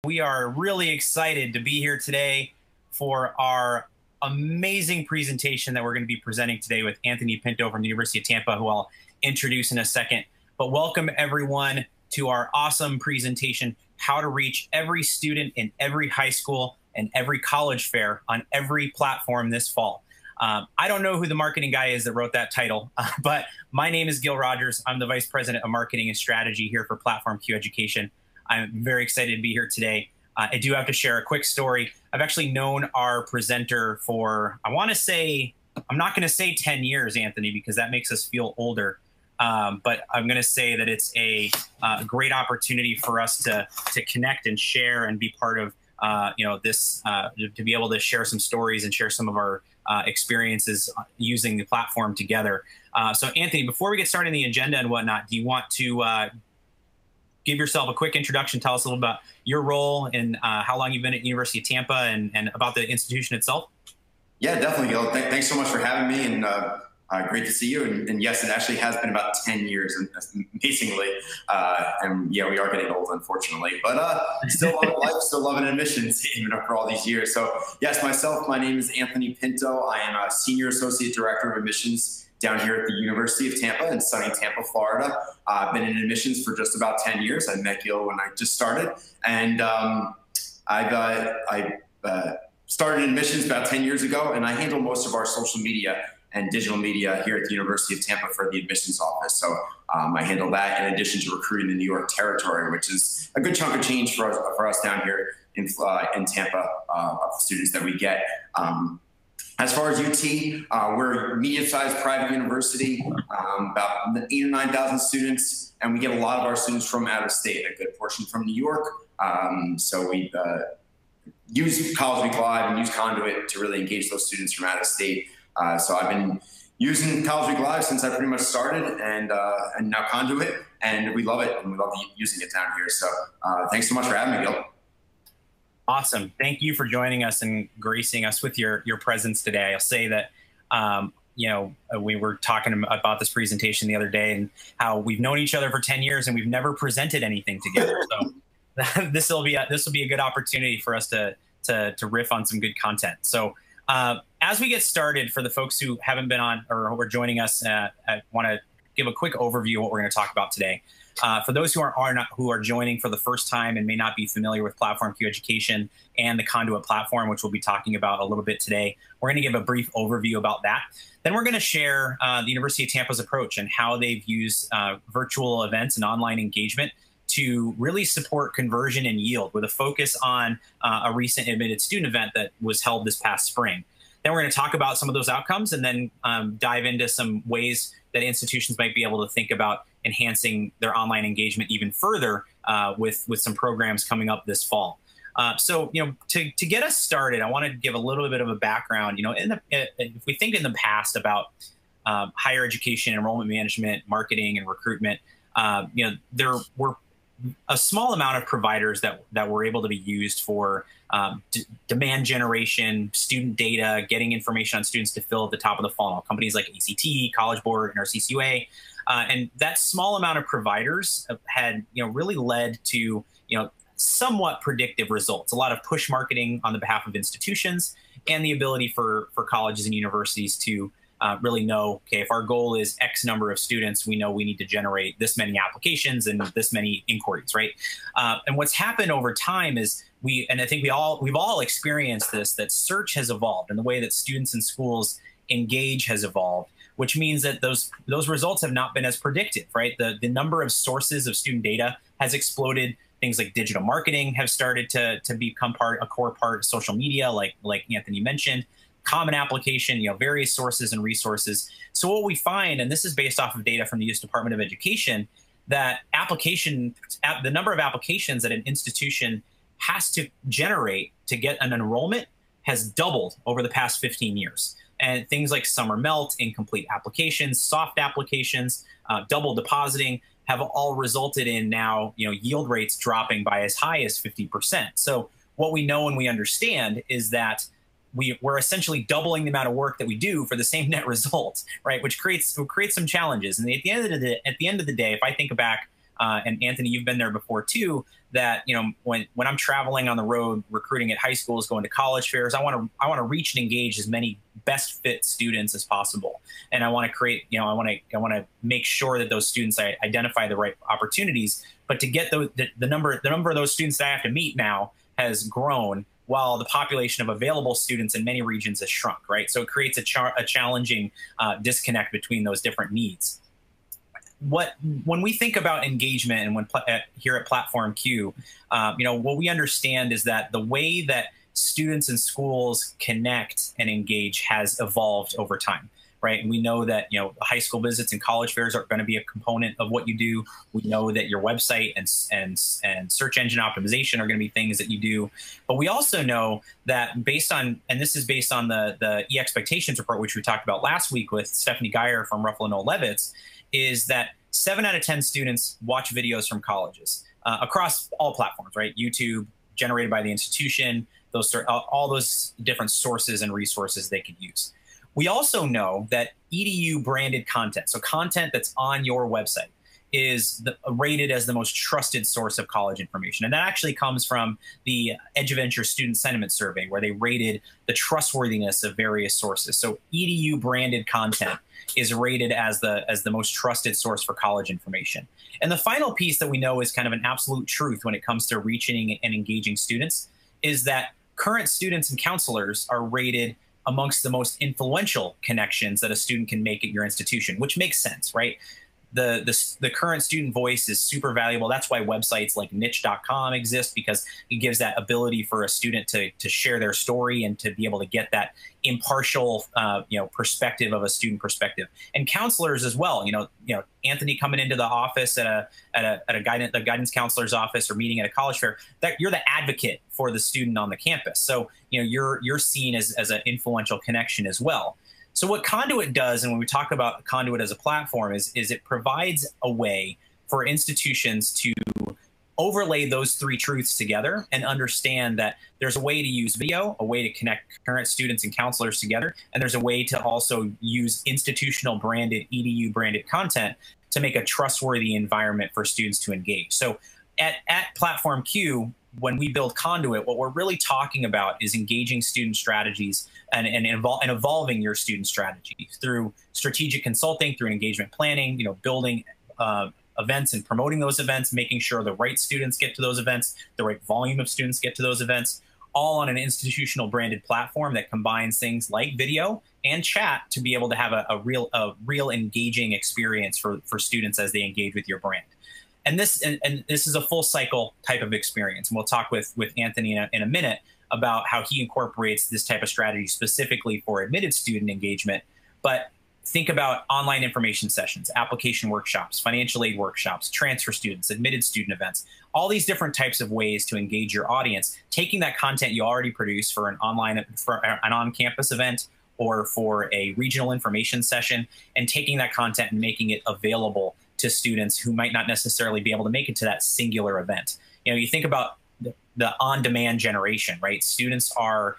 We are really excited to be here today for our amazing presentation that we're going to be presenting today with Anthony Pinto from the University of Tampa, who I'll introduce in a second. But welcome everyone to our awesome presentation, how to reach every student in every high school and every college fair on every platform this fall. I don't know who the marketing guy is that wrote that title, but my name is Gil Rogers. I'm the Vice President of Marketing and Strategy here for PlatformQ Education. I'm very excited to be here today. I do have to share a quick story. I've actually known our presenter for, I want to say, I'm not going to say 10 years, Anthony, because that makes us feel older. But I'm going to say that it's a great opportunity for us to connect and share and be part of, this, to be able to share some stories and share some of our experiences using the platform together. So Anthony, before we get started on the agenda and whatnot, do you want to give yourself a quick introduction, tell us a little about your role and how long you've been at University of Tampa and about the institution itself? Yeah, definitely, Gil. Thanks so much for having me, and great to see you. And yes, it actually has been about 10 years, amazingly. And yeah, we are getting old, unfortunately, but still loving life, still loving admissions, even after all these years. So yes, my name is Anthony Pinto. I am a Senior Associate Director of Admissions down here at the University of Tampa in sunny Tampa, Florida. I've been in admissions for just about 10 years. I met Gil when I just started, and I started in admissions about 10 years ago, and I handle most of our social media and digital media here at the University of Tampa for the admissions office. So I handle that in addition to recruiting the New York territory, which is a good chunk of change for us down here in Tampa, of the students that we get. As far as UT, we're a medium-sized private university, about 8,000 or 9,000 students, and we get a lot of our students from out of state, a good portion from New York. So we use College Week Live and use Conduit to really engage those students from out of state. So I've been using College Week Live since I pretty much started, and now Conduit, and we love it, and we love using it down here. So thanks so much for having me, Gil. Awesome. Thank you for joining us and gracing us with your presence today. I'll say that, we were talking about this presentation the other day and how we've known each other for 10 years and we've never presented anything together. So this will be a good opportunity for us to riff on some good content. So as we get started, for the folks who haven't been on or who are joining us, I want to give a quick overview of what we're going to talk about today. For those who are joining for the first time and may not be familiar with PlatformQ Education and the Conduit platform, which we'll be talking about a little bit today, we're going to give a brief overview about that. Then we're going to share the University of Tampa's approach and how they've used virtual events and online engagement to really support conversion and yield, with a focus on a recent admitted student event that was held this past spring. Then we're going to talk about some of those outcomes and then dive into some ways that institutions might be able to think about enhancing their online engagement even further with some programs coming up this fall. So, to get us started, I want to give a little bit of a background. If we think in the past about higher education, enrollment management, marketing, and recruitment, there were a small amount of providers that were able to be used for demand generation, student data, getting information on students to fill at the top of the funnel. Companies like ACT, College Board, and RCCUA. And that small amount of providers had really led to somewhat predictive results. A lot of push marketing on the behalf of institutions and the ability for colleges and universities to really know, okay, if our goal is X number of students, we know we need to generate this many applications and this many inquiries, right? And what's happened over time is and I think we've all experienced this, that search has evolved and the way that students and schools engage has evolved, which means that those results have not been as predictive, right? The number of sources of student data has exploded. Things like digital marketing have started to become a core part of social media, like Anthony mentioned. Common application, various sources and resources. So what we find, and this is based off of data from the U.S. Department of Education, that the number of applications that an institution has to generate to get an enrollment has doubled over the past 15 years. And things like summer melt, incomplete applications, soft applications, double depositing have all resulted in now yield rates dropping by as high as 50%. So what we know and we understand is that we're essentially doubling the amount of work that we do for the same net result, right? Which creates some challenges. And at the end of the day, if I think back and Anthony, you've been there before too, that, you know, when I'm traveling on the road, recruiting at high schools, going to college fairs, I want to reach and engage as many best fit students as possible. And I want to create, you know, I want to make sure that those students, I identify the right opportunities. But to get the number of those students that I have to meet now has grown, while the population of available students in many regions has shrunk, right? So it creates a challenging disconnect between those different needs. When we think about engagement, and here at PlatformQ, you know, what we understand is that the way that students and schools connect and engage has evolved over time, right? And we know that, you know, high school visits and college fairs are going to be a component of what you do. We know that your website and search engine optimization are going to be things that you do. But we also know that based on, and this is based on the e-expectations report, which we talked about last week with Stephanie Geyer from Ruffalo Noel Levitz, is that 7 out of 10 students watch videos from colleges across all platforms, right? YouTube, generated by the institution, all those different sources and resources they could use. We also know that EDU branded content, so content that's on your website, is rated as the most trusted source of college information. And that actually comes from the EdgeVenture Student Sentiment Survey, where they rated the trustworthiness of various sources. So EDU branded content is rated as the most trusted source for college information. And the final piece that we know is kind of an absolute truth when it comes to reaching and engaging students is that current students and counselors are rated amongst the most influential connections that a student can make at your institution, which makes sense, right? The current student voice is super valuable. That's why websites like niche.com exist, because it gives that ability for a student to share their story and to be able to get that impartial you know, perspective of a student perspective. And counselors as well. You know, Anthony coming into the office at a guidance counselor's office or meeting at a college fair, that you're the advocate for the student on the campus. So, you know, you're seen as an influential connection as well. So what Conduit does, and when we talk about Conduit as a platform, is it provides a way for institutions to overlay those three truths together and understand that there's a way to use video, a way to connect current students and counselors together, and there's a way to also use institutional branded, EDU branded content to make a trustworthy environment for students to engage. So at PlatformQ, when we build Conduit, what we're really talking about is engaging student strategies and evolving your student strategy through strategic consulting, through engagement planning, you know, building events and promoting those events, making sure the right students get to those events, the right volume of students get to those events, all on an institutional branded platform that combines things like video and chat to be able to have a real engaging experience for students as they engage with your brand. And this is a full cycle type of experience. And we'll talk with Anthony in a minute about how he incorporates this type of strategy specifically for admitted student engagement. But think about online information sessions, application workshops, financial aid workshops, transfer students, admitted student events, all these different types of ways to engage your audience, taking that content you already produce for an on-campus event or for a regional information session, and taking that content and making it available to students who might not necessarily be able to make it to that singular event. You know, you think about the on-demand generation, right? Students are,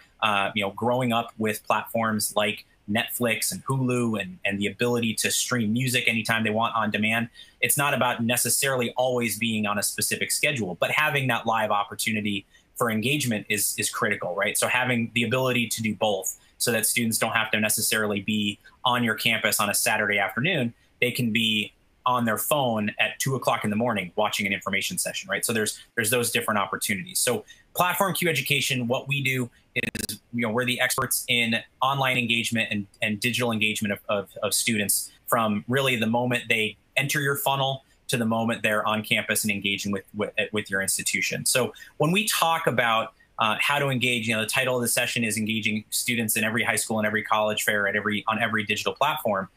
you know, growing up with platforms like Netflix and Hulu and the ability to stream music anytime they want on demand. It's not about necessarily always being on a specific schedule, but having that live opportunity for engagement is critical, right? So having the ability to do both so that students don't have to necessarily be on your campus on a Saturday afternoon. They can be on their phone at 2 o'clock in the morning watching an information session, right? So there's those different opportunities. So PlatformQ Education, what we do is, you know, we're the experts in online engagement and digital engagement of students from really the moment they enter your funnel to the moment they're on campus and engaging with your institution. So when we talk about how to engage, you know, the title of the session is engaging students in every high school and every college fair on every digital platform.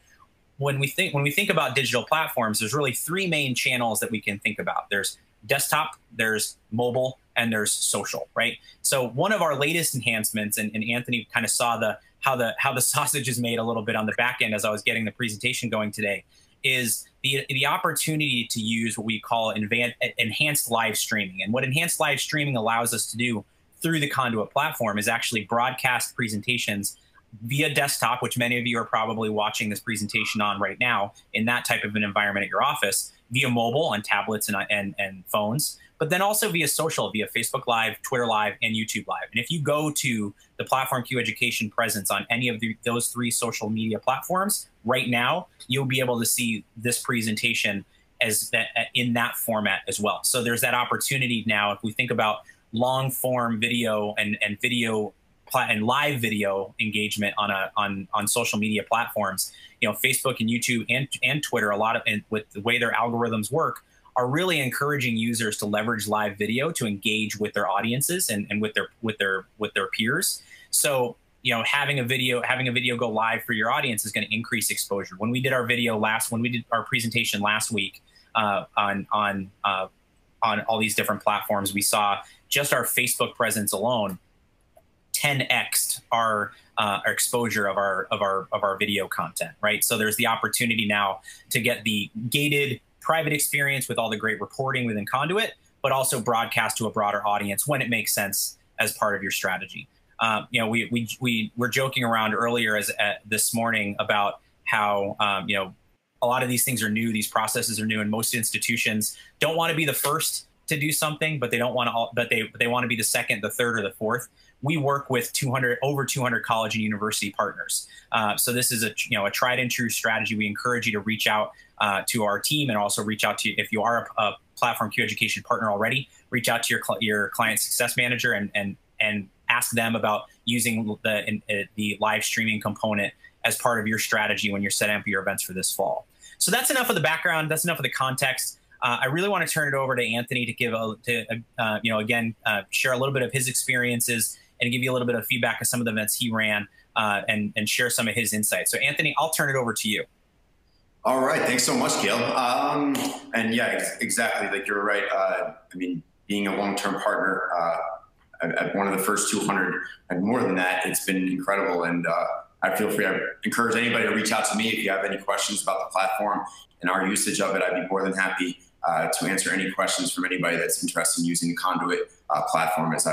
When we think about digital platforms, there's really three main channels that we can think about. There's desktop, there's mobile, and there's social, right? So one of our latest enhancements, and Anthony kind of saw how the sausage is made a little bit on the back end as I was getting the presentation going today, is the opportunity to use what we call enhanced live streaming. And what enhanced live streaming allows us to do through the Conduit platform is actually broadcast presentations via desktop, which many of you are probably watching this presentation on right now in that type of an environment at your office, via mobile on tablets and phones, but then also via social, via Facebook Live, Twitter Live, and YouTube Live. And if you go to the PlatformQ Education presence on any of those 3 social media platforms right now, you'll be able to see this presentation in that format as well. So there's that opportunity now. If we think about long form video and live video engagement on social media platforms, Facebook and YouTube and Twitter, and with the way their algorithms work, are really encouraging users to leverage live video to engage with their audiences and with their peers. So having a video go live for your audience is going to increase exposure. When we did our presentation last week on all these different platforms, we saw just our Facebook presence alone 10x'd our exposure of our video content, right? So there's the opportunity now to get the gated private experience with all the great reporting within Conduit, but also broadcast to a broader audience when it makes sense as part of your strategy. We were joking around earlier this morning about how a lot of these things are new, these processes are new, and most institutions don't want to be the first to do something, but they want to be the second, the third, or the fourth. We work with over 200 college and university partners. So this is a tried and true strategy. We encourage you to reach out to our team, and also reach out to, if you are a PlatformQ Education partner already, reach out to your client success manager and ask them about using the live streaming component as part of your strategy when you're setting up your events for this fall. So that's enough of the background. That's enough of the context. I really want to turn it over to Anthony to give share a little bit of his experiences and give you a little bit of feedback of some of the events he ran and share some of his insights. So Anthony, I'll turn it over to you. All right, thanks so much, Gail. And yeah, exactly, like you're right. I mean, being a long-term partner at one of the first 200 and more than that, it's been incredible. And I feel free to encourage anybody to reach out to me if you have any questions about the platform and our usage of it. I'd be more than happy to answer any questions from anybody that's interested in using the Conduit platform, as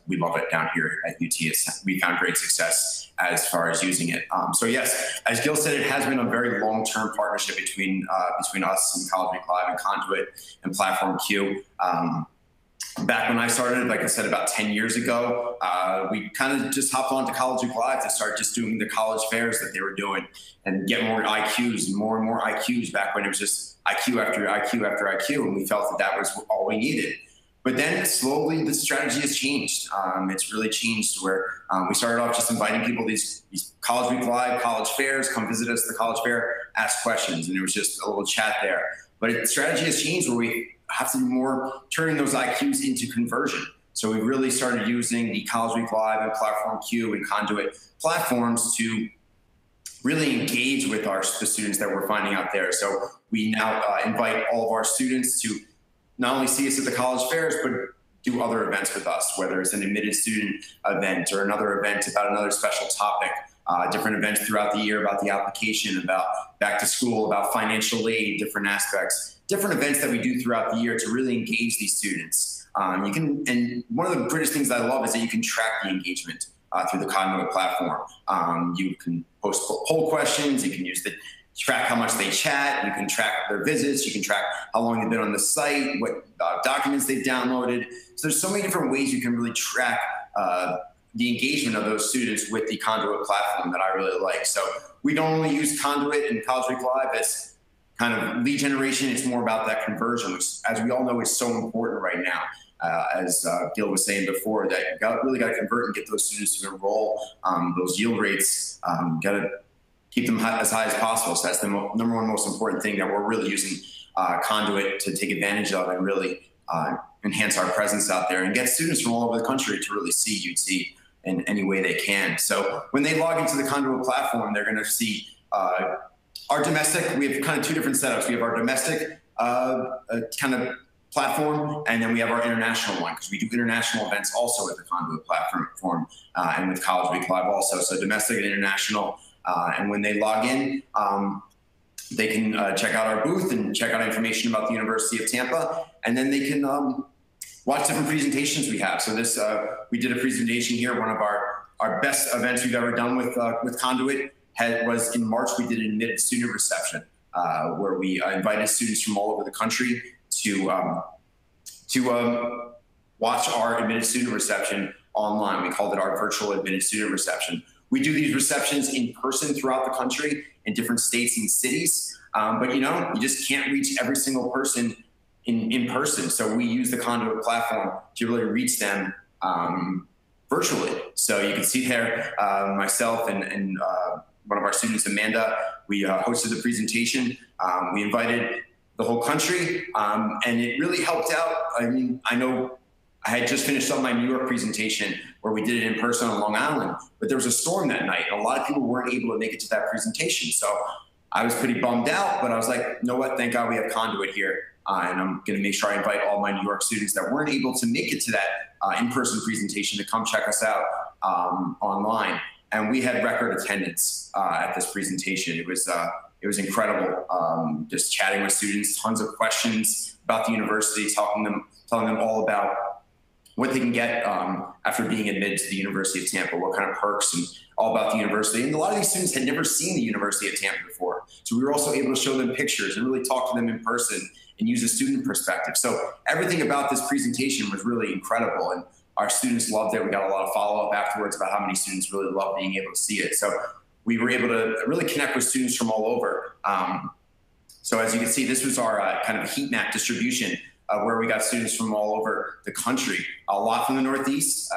we love it down here at UT. We found great success as far as using it. So yes, as Gil said, it has been a very long-term partnership between us and College Week Live and Conduit and PlatformQ. Back when I started, like I said, about 10 years ago, we kind of just hopped on to College Week Live to start just doing the college fairs that they were doing and get more IQs and more IQs, back when it was just IQ after IQ after IQ, and we felt that was all we needed. But then slowly the strategy has changed. It's really changed where we started off just inviting people these College Week Live, college fairs, come visit us at the college fair, ask questions, and it was just a little chat there. But the strategy has changed where we have to be more turning those IQs into conversion. So we really started using the College Week Live and PlatformQ and Conduit platforms to really engage with the students that we're finding out there. So we now invite all of our students to not only see us at the college fairs, but do other events with us, whether it's an admitted student event or another event about another special topic, different events throughout the year about the application, about back to school, about financial aid, different aspects, different events that we do throughout the year to really engage these students. And one of the greatest things that I love is that you can track the engagement through the Conduit platform. You can post poll questions, you can use the track how much they chat, you can track their visits, you can track how long they've been on the site, what documents they've downloaded. So there's so many different ways you can really track the engagement of those students with the Conduit platform that I really like. So we don't only use Conduit and College Week Live as kind of lead generation, it's more about that conversion, which, as we all know, is so important right now. As Gil was saying before, that you really got to convert and get those students to enroll. Those yield rates, got to keep them as high as possible. So that's the number one most important thing that we're really using Conduit to take advantage of and really enhance our presence out there and get students from all over the country to really see UT in any way they can. So when they log into the Conduit platform, they're going to see our domestic. We have kind of two different setups. We have our domestic kind of platform, and then we have our international one, because we do international events also with the Conduit platform and with College Week Live also. So domestic and international. And when they log in, they can check out our booth and check out information about the University of Tampa, and then they can watch different presentations we have. So this, we did a presentation here. One of our best events we've ever done with Conduit was in March. We did an admitted student reception. where we invited students from all over the country to watch our admitted student reception online. We called it our virtual admitted student reception. We do these receptions in person throughout the country in different states and cities, but you just can't reach every single person in person. So we use the Conduit platform to really reach them virtually. So you can see there, myself and one of our students, Amanda, we hosted the presentation. We invited the whole country, and it really helped out. I mean, I know I had just finished up my New York presentation where we did it in person on Long Island, but there was a storm that night, and a lot of people weren't able to make it to that presentation. So I was pretty bummed out, but I was like, you know what, thank God we have Conduit here. And I'm going to make sure I invite all my New York students that weren't able to make it to that in-person presentation to come check us out online. And we had record attendance at this presentation. It was incredible, just chatting with students, tons of questions about the university, telling them all about what they can get after being admitted to the University of Tampa, what kind of perks, and all about the university. And a lot of these students had never seen the University of Tampa before. So we were also able to show them pictures and really talk to them in person and use a student perspective. So everything about this presentation was really incredible, and our students loved it. We got a lot of follow-up afterwards about how many students really loved being able to see it. So we were able to really connect with students from all over. So as you can see, this was our kind of heat map distribution where we got students from all over the country. A lot from the Northeast,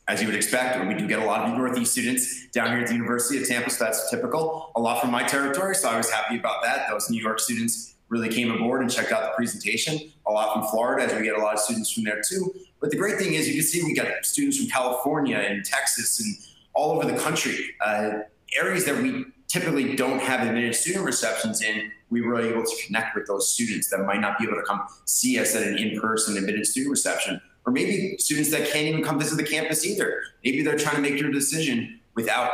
as you would expect. We do get a lot of Northeast students down here at the University of Tampa, so that's typical. A lot from my territory, so I was happy about that. Those New York students really came aboard and checked out the presentation. A lot from Florida, as we get a lot of students from there too. But the great thing is, you can see we got students from California and Texas and all over the country, areas that we typically don't have admitted student receptions in. We were able to connect with those students that might not be able to come see us at an in-person admitted student reception, or maybe students that can't even come visit the campus either. Maybe they're trying to make their decision without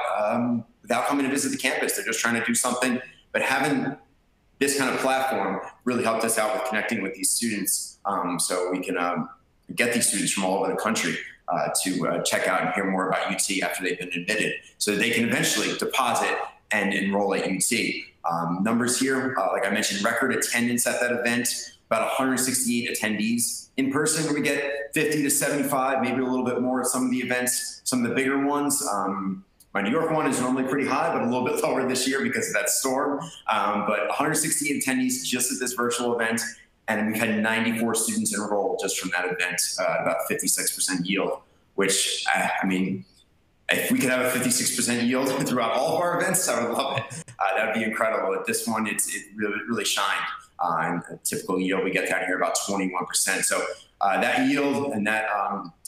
coming to visit the campus. They're just trying to do something, but having this kind of platform really helped us out with connecting with these students, so we can get these students from all over the country to check out and hear more about UT after they've been admitted, so that they can eventually deposit and enroll at UT. Numbers here, like I mentioned, record attendance at that event, about 168 attendees. In person, we get 50 to 75, maybe a little bit more at some of the events, some of the bigger ones. My New York one is normally pretty high, but a little bit lower this year because of that storm. But 168 attendees just at this virtual event, and we've had 94 students enroll just from that event, about 56% yield, which, I mean, if we could have a 56% yield throughout all of our events, I would love it. That would be incredible. At this one, it really shined. And a typical yield we get down here about 21%. So that yield and that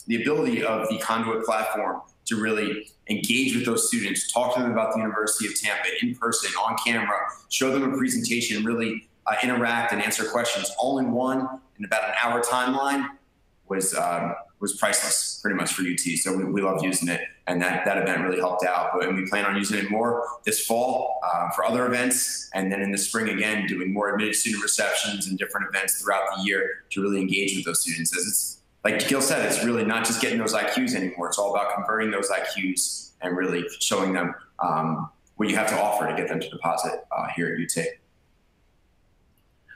the ability of the Conduit platform to really engage with those students, talk to them about the University of Tampa in person, on camera, show them a presentation, really interact and answer questions all in one in about an hour timeline was priceless pretty much for UT. So we loved using it, and that event really helped out. And we plan on using it more this fall for other events, and then in the spring again, doing more admitted student receptions and different events throughout the year to really engage with those students. As it's, like Gil said, it's really not just getting those IQs anymore. It's all about converting those IQs and really showing them what you have to offer to get them to deposit here at UT.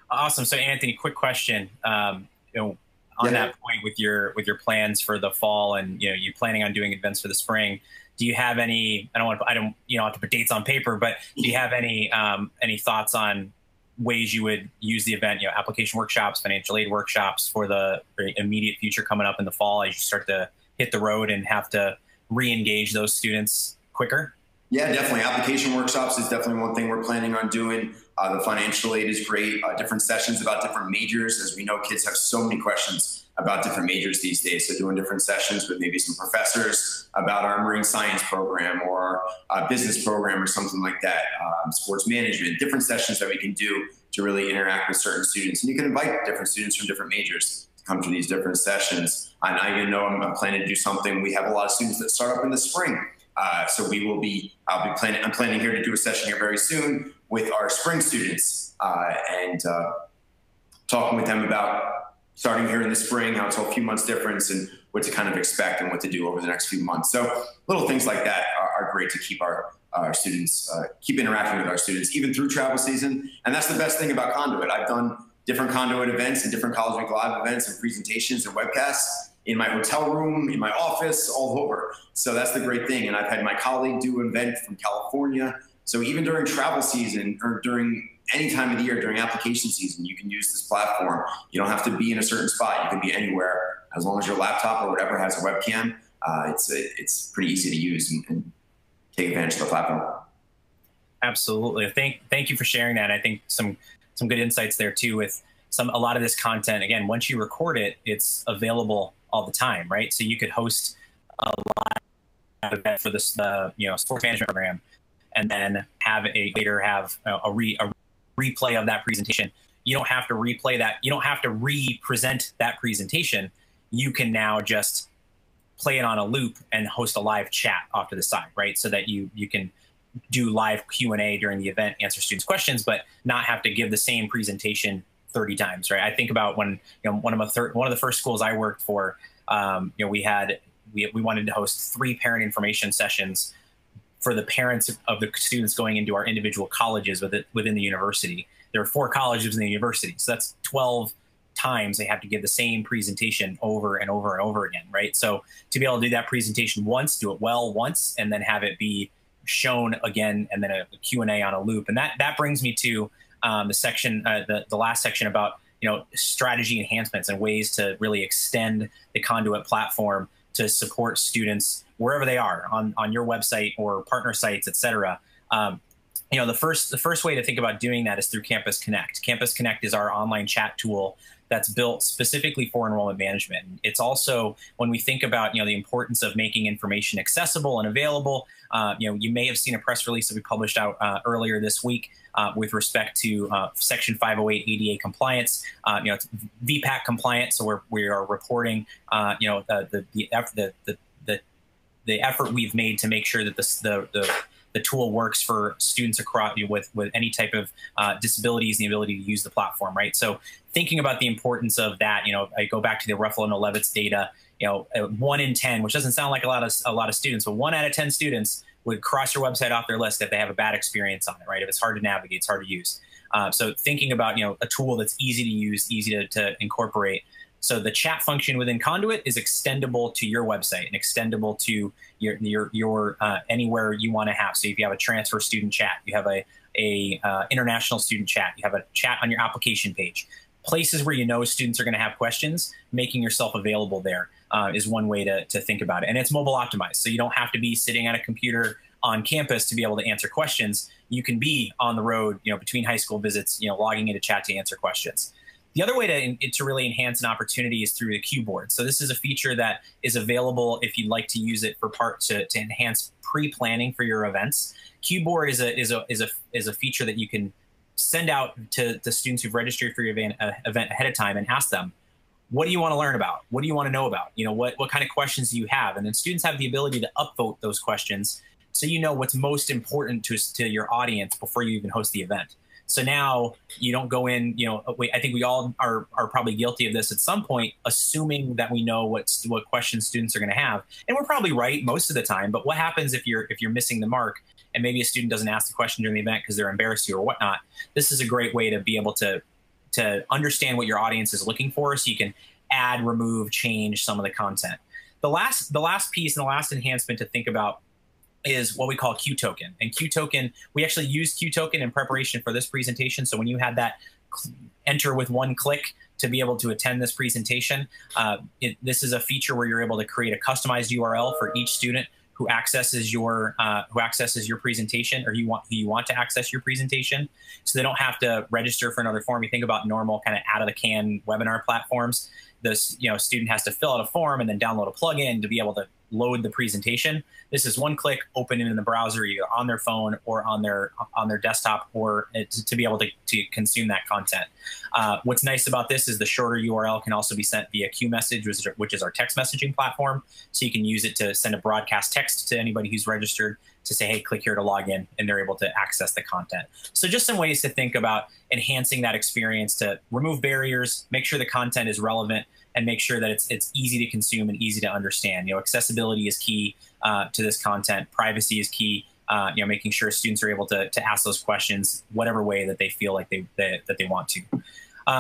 Awesome. So Anthony, quick question. On that point with your plans for the fall, and you're planning on doing events for the spring, do you have any, I don't have to put dates on paper, but do you have any thoughts on ways you would use the event, application workshops, financial aid workshops for the immediate future coming up in the fall as you start to hit the road and have to re-engage those students quicker? Yeah, definitely. Application workshops is definitely one thing we're planning on doing. The financial aid is great. Different sessions about different majors. As we know, kids have so many questions about different majors these days. So doing different sessions with maybe some professors about our marine science program or our business program or something like that, sports management, different sessions that we can do to really interact with certain students. And you can invite different students from different majors to come to these different sessions. And I even know I'm planning to do something. We have a lot of students that start up in the spring. So I'm planning here to do a session here very soon with our spring students and talking with them about starting here in the spring, how it's a few months difference and what to kind of expect and what to do over the next few months. So little things like that are great to keep our our students, keep interacting with our students, even through travel season. And that's the best thing about Conduit. I've done different Conduit events and different College Week Live events and presentations and webcasts in my hotel room, in my office, all over. So that's the great thing. And I've had my colleague do an event from California. So even during travel season or during any time of the year, during application season, you can use this platform. You don't have to be in a certain spot. You can be anywhere as long as your laptop or whatever has a webcam. It's pretty easy to use and take advantage of the platform. Absolutely. Thank you for sharing that. I think some good insights there too with a lot of this content. Again, once you record it, it's available all the time, right? So you could host a live event for this, sports management program, and then later have a replay of that presentation. You don't have to replay that. You don't have to re-present that presentation. You can now just play it on a loop and host a live chat off to the side, right? So that you can do live Q&A during the event, answer students' questions, but not have to give the same presentation 30 times, right? I think about when one of the first schools I worked for, we wanted to host 3 parent information sessions for the parents of the students going into our individual colleges within the university. There are 4 colleges in the university, so that's 12 times they have to give the same presentation over and over and over again, right? So to be able to do that presentation once, do it well once, and then have it be shown again, and then a Q&A on a loop. And that brings me to the section, the last section about strategy enhancements and ways to really extend the Conduit platform to support students wherever they are on your website or partner sites, et cetera. The first way to think about doing that is through Campus Connect. Campus Connect is our online chat tool that's built specifically for enrollment management. It's also, when we think about the importance of making information accessible and available, you may have seen a press release that we published out earlier this week with respect to Section 508 ADA compliance. It's VPAC compliant, so we are reporting the effort we've made to make sure that the tool works for students across with any type of disabilities and the ability to use the platform, right? So thinking about the importance of that, I go back to the Ruffalo and Levitz data. 1 in 10, which doesn't sound like a lot of students, but 1 out of 10 students would cross your website off their list if they have a bad experience on it, right? If it's hard to navigate, it's hard to use. So thinking about a tool that's easy to use, easy to incorporate. So the chat function within Conduit is extendable to your website and extendable to your anywhere you want to have. So if you have a transfer student chat, you have a international student chat, you have a chat on your application page. Places where students are going to have questions, making yourself available there is one way to think about it. And it's mobile optimized, so you don't have to be sitting at a computer on campus to be able to answer questions. You can be on the road, between high school visits, logging into chat to answer questions. The other way to really enhance an opportunity is through the Q board. So this is a feature that is available if you'd like to use it to enhance pre-planning for your events. Q board is a feature that you can send out to students who've registered for your event ahead of time and ask them, what do you want to learn about? What do you want to know about? What kind of questions do you have? And then students have the ability to upvote those questions, so what's most important to your audience before you even host the event. So now you don't go in, I think we all are probably guilty of this at some point, assuming that we know what questions students are going to have. And we're probably right most of the time, but what happens if you're missing the mark and maybe a student doesn't ask the question during the event because they're embarrassed you or whatnot? This is a great way to be able to understand what your audience is looking for, so you can add, remove, change some of the content. The last piece and the last enhancement to think about is what we call Q token. And Q token, we actually used Q token in preparation for this presentation. So when you had that enter with 1 click to be able to attend this presentation, this is a feature where you're able to create a customized URL for each student who accesses your presentation, or who you want to access your presentation, so they don't have to register for another form. You think about normal kind of out of the can webinar platforms. This student has to fill out a form and then download a plugin to be able to load the presentation. This is 1 click, open it in the browser, either on their phone or on their desktop, or to be able to consume that content. What's nice about this is the shorter URL can also be sent via Q message, which is our text messaging platform. So you can use it to send a broadcast text to anybody who's registered to say, hey, click here to log in, and they're able to access the content. So just some ways to think about enhancing that experience, to remove barriers, make sure the content is relevant, and make sure that it's easy to consume and easy to understand. Accessibility is key to this content. Privacy is key. making sure students are able to ask those questions whatever way that they feel like that they want to.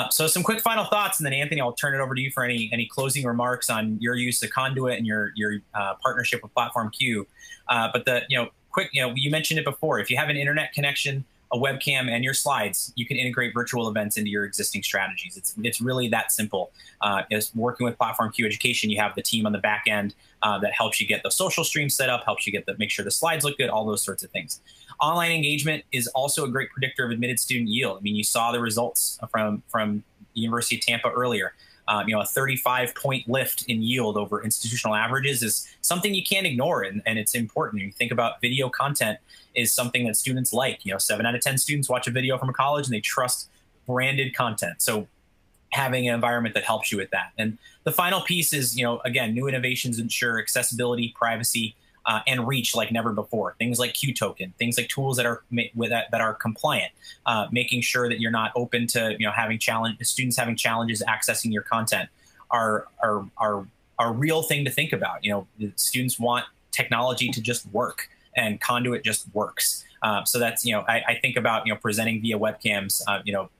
So some quick final thoughts, and then Anthony, I'll turn it over to you for any closing remarks on your use of Conduit and your partnership with PlatformQ. But you mentioned it before. If you have an internet connection, a webcam, and your slides, you can integrate virtual events into your existing strategies. It's really that simple. As working with PlatformQ Education, you have the team on the back end that helps you get the social stream set up, helps you make sure the slides look good, all those sorts of things. Online engagement is also a great predictor of admitted student yield. I mean, you saw the results from the University of Tampa earlier. A 35-point lift in yield over institutional averages is something you can't ignore, and it's important. You think about video content is something that students like. 7 out of 10 students watch a video from a college and they trust branded content. So having an environment that helps you with that. And the final piece is, again, new innovations ensure accessibility, privacy, and reach like never before. Things like Q token, things like tools that are compliant, making sure that you're not open to students having challenges accessing your content are a real thing to think about. Students want technology to just work, and Conduit just works. So that's, I think about, presenting via webcams.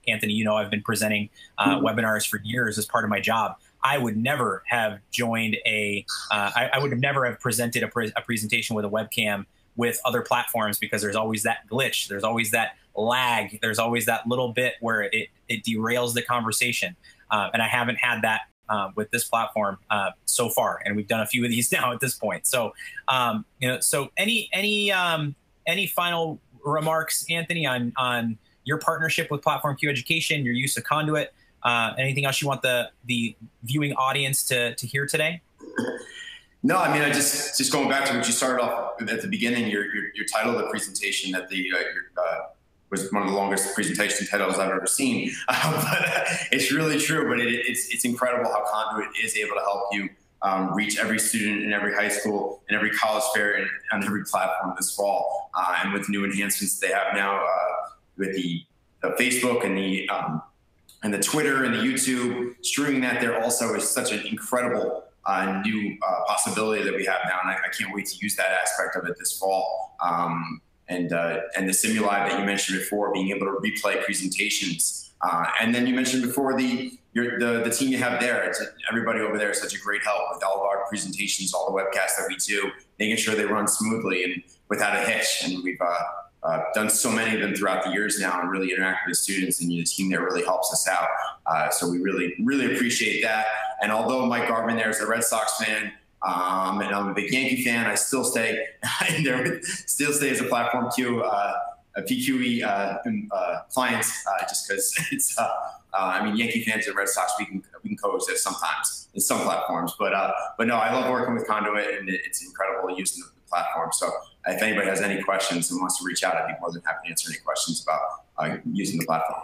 Anthony, I've been presenting webinars for years as part of my job. I would never have joined I would have never have presented a presentation with a webcam with other platforms, because there's always that glitch. There's always that lag. There's always that little bit where it derails the conversation. And I haven't had that with this platform so far. And we've done a few of these now at this point. So, so any final remarks, Anthony, on your partnership with PlatformQ Education, your use of Conduit? Anything else you want the viewing audience to hear today? No, I mean, I just going back to what you started off at the beginning, your title of the presentation that was one of the longest presentation titles I've ever seen. But it's really true. But it's incredible how Conduit is able to help you reach every student in every high school and every college fair and on every platform this fall. And with new enhancements they have now with the Facebook and the Twitter and the YouTube, streaming that there also is such an incredible new possibility that we have now. And I can't wait to use that aspect of it this fall. And the Simulive that you mentioned before, being able to replay presentations. And then you mentioned before the team you have there. Everybody over there is such a great help with all of our presentations, all the webcasts that we do, making sure they run smoothly and without a hitch. And we've done so many of them throughout the years now and really interact with students, and the team there really helps us out. So we really, really appreciate that. And although Mike Garvin there is a Red Sox fan, and I'm a big Yankee fan, I still stay as a PlatformQ a PQE client, just because it's, I mean, Yankee fans and Red Sox, we can coexist sometimes in some platforms, but no, I love working with Conduit, and it's incredible using the platform. So if anybody has any questions and wants to reach out, I'd be more than happy to answer any questions about using the platform.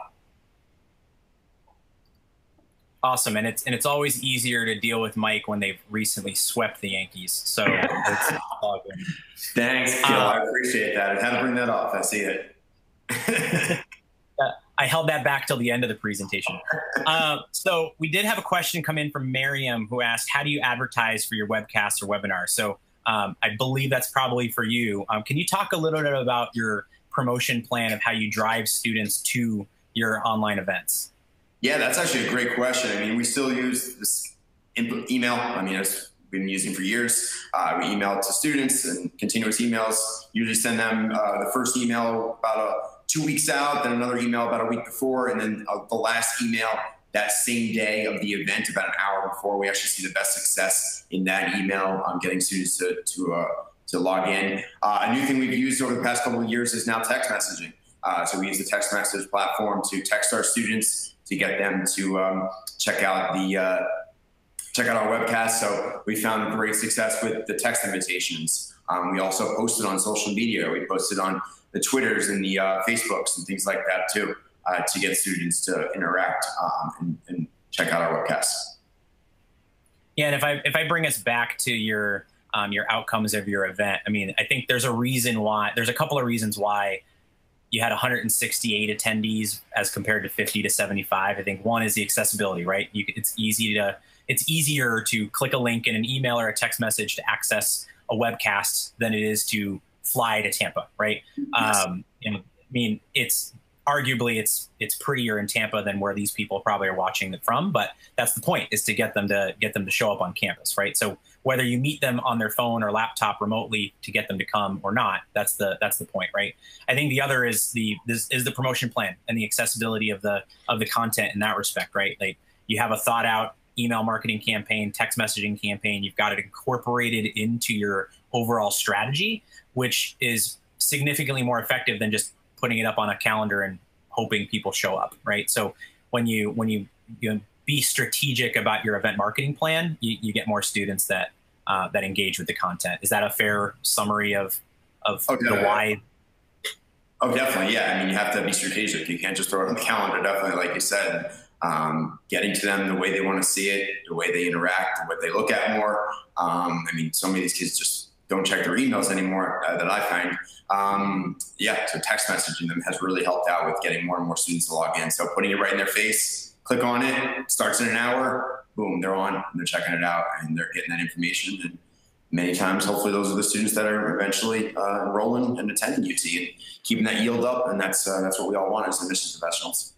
Awesome, and it's always easier to deal with Mike when they've recently swept the Yankees. So it's all good. Thanks, Gil. I appreciate that. I had to bring that up. I see it. I held that back till the end of the presentation. So we did have a question come in from Miriam, who asked, "How do you advertise for your webcasts or webinars?" So I believe that's probably for you. Can you talk a little bit about your promotion plan of how you drive students to your online events? Yeah, that's actually a great question. I mean, we still use this email. I mean, it's we've been using for years. We email to students and continuous emails. Usually send them the first email about 2 weeks out, then another email about a week before, and then the last email that same day of the event, about an hour before. We actually see the best success in that email on getting students to log in. A new thing we've used over the past couple of years is now text messaging. So we use the text message platform to text our students to get them to check out our webcast. So we found great success with the text invitations. We also posted on social media. We posted on the Twitters and the Facebooks and things like that too, to get students to interact and check out our webcasts. Yeah, and if I bring us back to your outcomes of your event, I mean, I think there's a couple of reasons why you had 168 attendees as compared to 50 to 75. I think one is the accessibility, right? It's easier to click a link in an email or a text message to access a webcast than it is to fly to Tampa, right? Yes. And I mean, it's arguably it's prettier in Tampa than where these people probably are watching it from, but that's the point, is to get them to show up on campus, right? So whether you meet them on their phone or laptop remotely to get them to come or not, that's the point, right? I think the other is the promotion plan and the accessibility of the content in that respect, right? Like, you have a thought out email marketing campaign, text messaging campaign, you've got it incorporated into your overall strategy, which is significantly more effective than just putting it up on a calendar and hoping people show up, right? So when you be strategic about your event marketing plan, you get more students that engage with the content. Is that a fair summary of the why? Oh, definitely. Yeah. I mean, you have to be strategic. You can't just throw it on the calendar. Definitely, like you said, getting to them the way they want to see it, the way they interact, what they look at more. I mean, so many of these kids just don't check their emails anymore that I find. Yeah, so text messaging them has really helped out with getting more and more students to log in. So putting it right in their face, click on it, starts in an hour, boom, they're on, and they're checking it out, and they're getting that information. And many times, hopefully, those are the students that are eventually enrolling and attending UT and keeping that yield up. And that's what we all want as admissions professionals.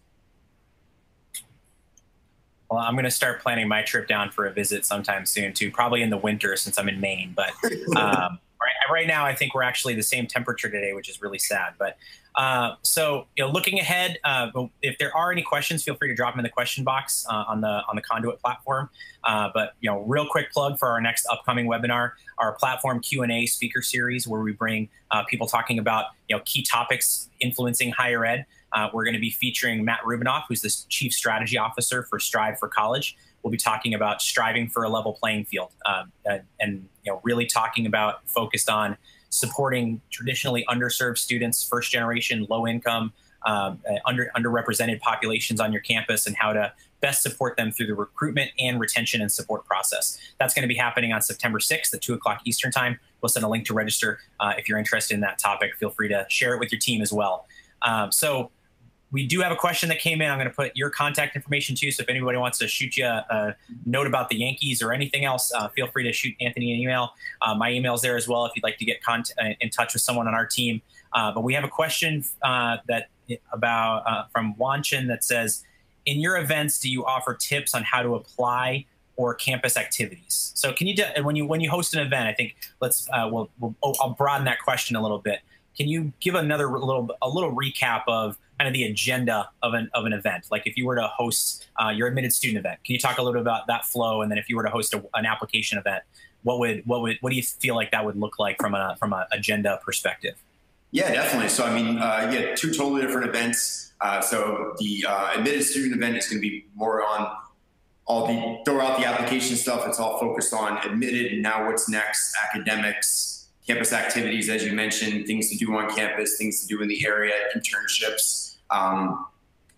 Well, I'm going to start planning my trip down for a visit sometime soon too, probably in the winter since I'm in Maine. But right now, I think we're actually the same temperature today, which is really sad. But so, looking ahead, if there are any questions, feel free to drop them in the question box on the Conduit platform. But real quick plug for our next upcoming webinar, our Platform Q&A speaker series, where we bring people talking about key topics influencing higher ed. We're going to be featuring Matt Rubinoff, who's the Chief Strategy Officer for Strive for College. We'll be talking about striving for a level playing field, and really talking about, focused on supporting traditionally underserved students, first generation, low income, underrepresented populations on your campus, and how to best support them through the recruitment and retention and support process. That's going to be happening on September 6th at 2 o'clock Eastern time. We'll send a link to register. If you're interested in that topic, feel free to share it with your team as well. So we do have a question that came in. I'm going to put your contact information too. So if anybody wants to shoot you a note about the Yankees or anything else, feel free to shoot Anthony an email. My email's there as well if you'd like to get in touch with someone on our team. But we have a question from Wanchin that says, in your events, do you offer tips on how to apply or campus activities? So can you, when you host an event, I think I'll broaden that question a little bit. Can you give a little recap of kind of the agenda of an event? Like if you were to host your admitted student event, can you talk a little bit about that flow? And then if you were to host an application event, what do you feel like that would look like from an agenda perspective? Yeah, definitely. So I mean, two totally different events. So the admitted student event is going to be more on throughout the application stuff. It's all focused on admitted, now what's next, academics, campus activities, as you mentioned, things to do on campus, things to do in the area, internships,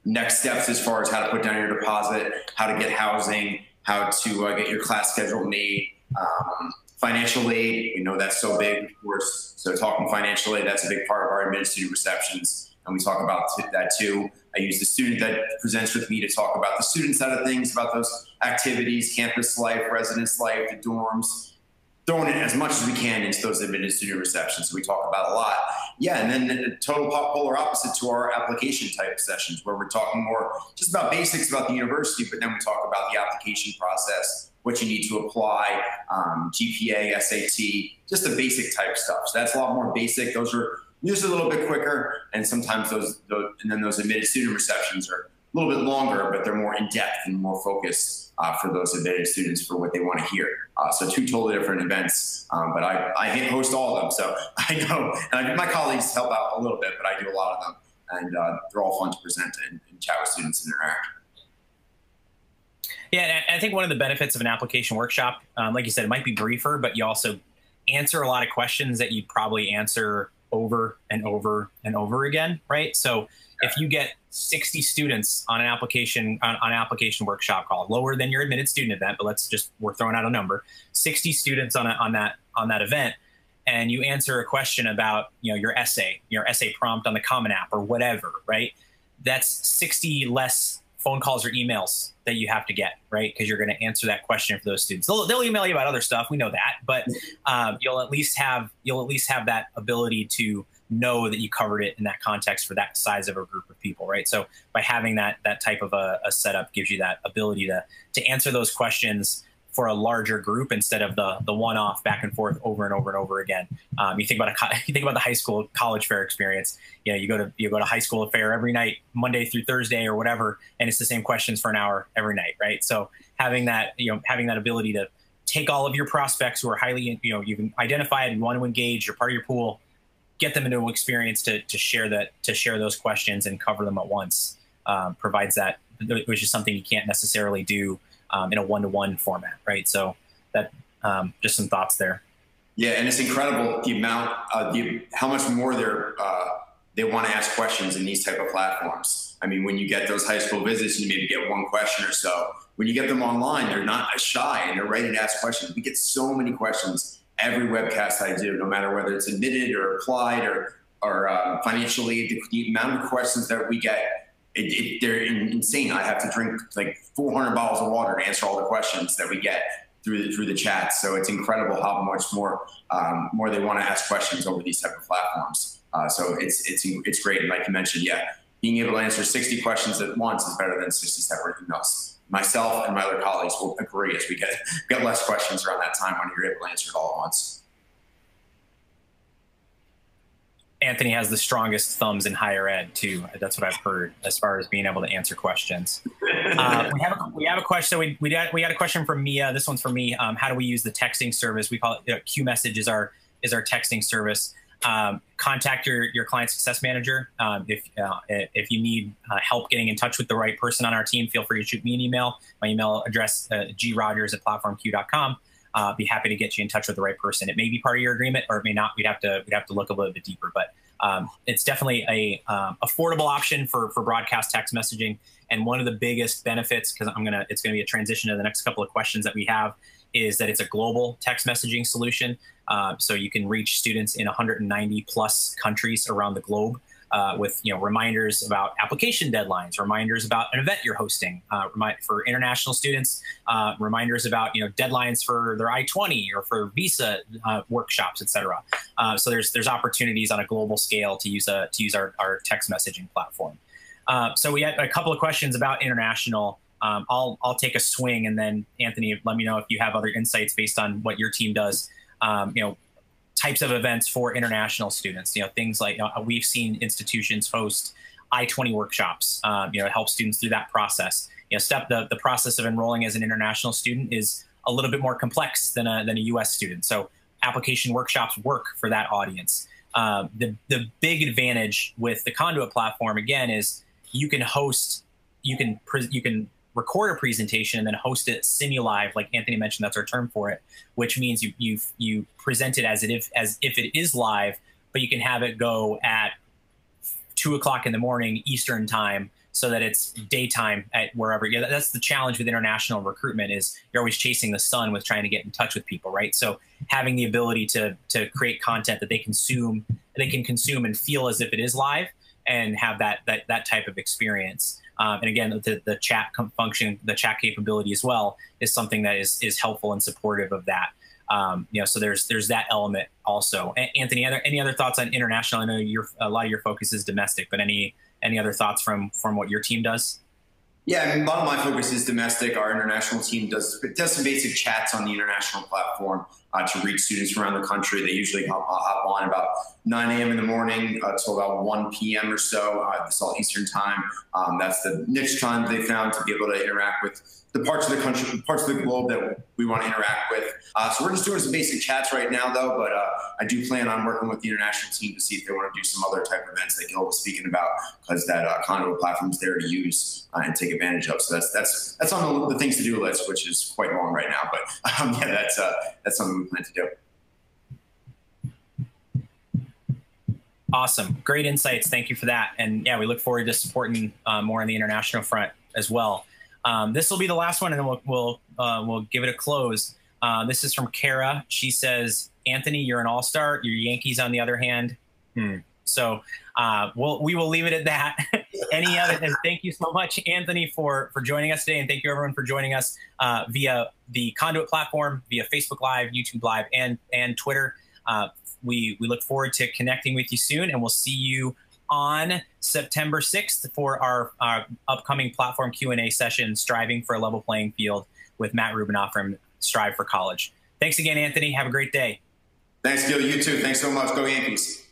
next steps as far as how to put down your deposit, how to get housing, how to get your class schedule made, financial aid. We know that's so big, of course. So talking financial aid, that's a big part of our admitted student receptions. And we talk about that too. I use the student that presents with me to talk about the student side of things, about those activities, campus life, residence life, the dorms, throwing in as much as we can into those admitted student receptions. So we talk about a lot. Yeah, and then the total polar opposite to our application type sessions, where we're talking more just about basics about the university, but then we talk about the application process, what you need to apply, GPA, SAT, just the basic type stuff. So that's a lot more basic. Those are usually a little bit quicker, and sometimes those admitted student receptions are a little bit longer, but they're more in depth and more focused for those admitted students for what they want to hear. So two totally different events, but I host all of them. So I know, and my colleagues help out a little bit, but I do a lot of them, and they're all fun to present and chat with students and interact. Yeah, and I think one of the benefits of an application workshop, like you said, it might be briefer, but you also answer a lot of questions that you'd probably answer over and over and over again, right? So if you get 60 students on an application workshop call, lower than your admitted student event, but we're throwing out a number, 60 students on that event, and you answer a question about your essay prompt on the Common App or whatever, right? That's 60 less phone calls or emails that you have to get, right? Because you're going to answer that question for those students. They'll email you about other stuff. We know that, but you'll at least have that ability to know that you covered it in that context for that size of a group of people, right? So by having that type of a setup gives you that ability to answer those questions for a larger group instead of the one-off back and forth over and over and over again. You think about the high school college fair experience. You go to high school fair every night, Monday through Thursday or whatever, and it's the same questions for an hour every night, right? So having that ability to take all of your prospects who are highly, you've identified and want to engage, you're part of your pool, get them into an experience to share those questions and cover them at once, provides that, which is something you can't necessarily do in a one-to-one format, right? So that just some thoughts there. Yeah, and it's incredible the amount, how much more they want to ask questions in these type of platforms. I mean, when you get those high school visits, you maybe get one question or so. When you get them online, they're not as shy and they're ready to ask questions. We get so many questions every webcast I do, no matter whether it's admitted or applied or financial aid. The amount of questions that we get, they're insane. I have to drink like 400 bottles of water to answer all the questions that we get through the chat. So it's incredible how much more they want to ask questions over these type of platforms. So it's great. And like you mentioned, yeah, being able to answer 60 questions at once is better than 60 separate emails. Myself and my other colleagues will agree as we get less questions around that time when you're able to answer it all at once. Anthony has the strongest thumbs in higher ed too. That's what I've heard as far as being able to answer questions. We have a question. So we got a question from Mia. This one's for me. How do we use the texting service? We call it Q Message is our texting service. Contact your client success manager. If you need help getting in touch with the right person on our team, feel free to shoot me an email. My email address, grogers@platformq.com. Be happy to get you in touch with the right person. It may be part of your agreement or it may not. We'd have to look a little bit deeper, but it's definitely a affordable option for broadcast text messaging. And one of the biggest benefits, because it's gonna be a transition to the next couple of questions that we have, is that it's a global text messaging solution. So you can reach students in 190 plus countries around the globe with reminders about application deadlines, reminders about an event you're hosting, for international students, reminders about deadlines for their I-20 or for visa workshops, etc. So there's opportunities on a global scale to use our text messaging platform. So we had a couple of questions about international. I'll take a swing, and then Anthony, let me know if you have other insights based on what your team does. Types of events for international students. Things like we've seen institutions host I-20 workshops. To help students through that process. The process of enrolling as an international student is a little bit more complex than a U.S. student. So application workshops work for that audience. The big advantage with the Conduit platform again is you can record a presentation and then host it simulive, like Anthony mentioned. That's our term for it, which means you present it as if it is live, but you can have it go at 2 o'clock in the morning Eastern time, so that it's daytime at wherever. That's the challenge with international recruitment, is you're always chasing the sun with trying to get in touch with people, right? So having the ability to create content that they can consume and feel as if it is live, and have that type of experience. And again, the chat function, the chat capability as well, is something that is helpful and supportive of that. So there's that element also. Anthony, any other thoughts on international? I know a lot of your focus is domestic, but any other thoughts from what your team does? Yeah, a lot of my focus is domestic. Our international team does some basic chats on the international platform to reach students from around the country. They usually hop on about 9 a.m. in the morning till about 1 p.m. or so. This is all Eastern time. That's the niche time they found to be able to interact with the parts of the country, parts of the globe that we want to interact with. So we're just doing some basic chats right now, though. But I do plan on working with the international team to see if they want to do some other type of events that Gil was speaking about, because that Conduit platform is there to use and take advantage of. So that's on the things to do list, which is quite long right now. But yeah, that's something we plan to do. Awesome, great insights. Thank you for that. And yeah, we look forward to supporting more on the international front as well. This will be the last one, and then we'll give it a close. This is from Kara. She says, "Anthony, you're an all-star. Your Yankees, on the other hand." So we will leave it at that. Any other? And thank you so much, Anthony, for joining us today, and thank you everyone for joining us via the Conduit platform, via Facebook Live, YouTube Live, and Twitter. We look forward to connecting with you soon, and we'll see you on September 6th for our upcoming Platform Q&A session, Striving for a Level Playing Field, with Matt Rubinoff from Strive for College. Thanks again, Anthony. Have a great day. Thanks, Gil. You too. Thanks so much. Go Yankees.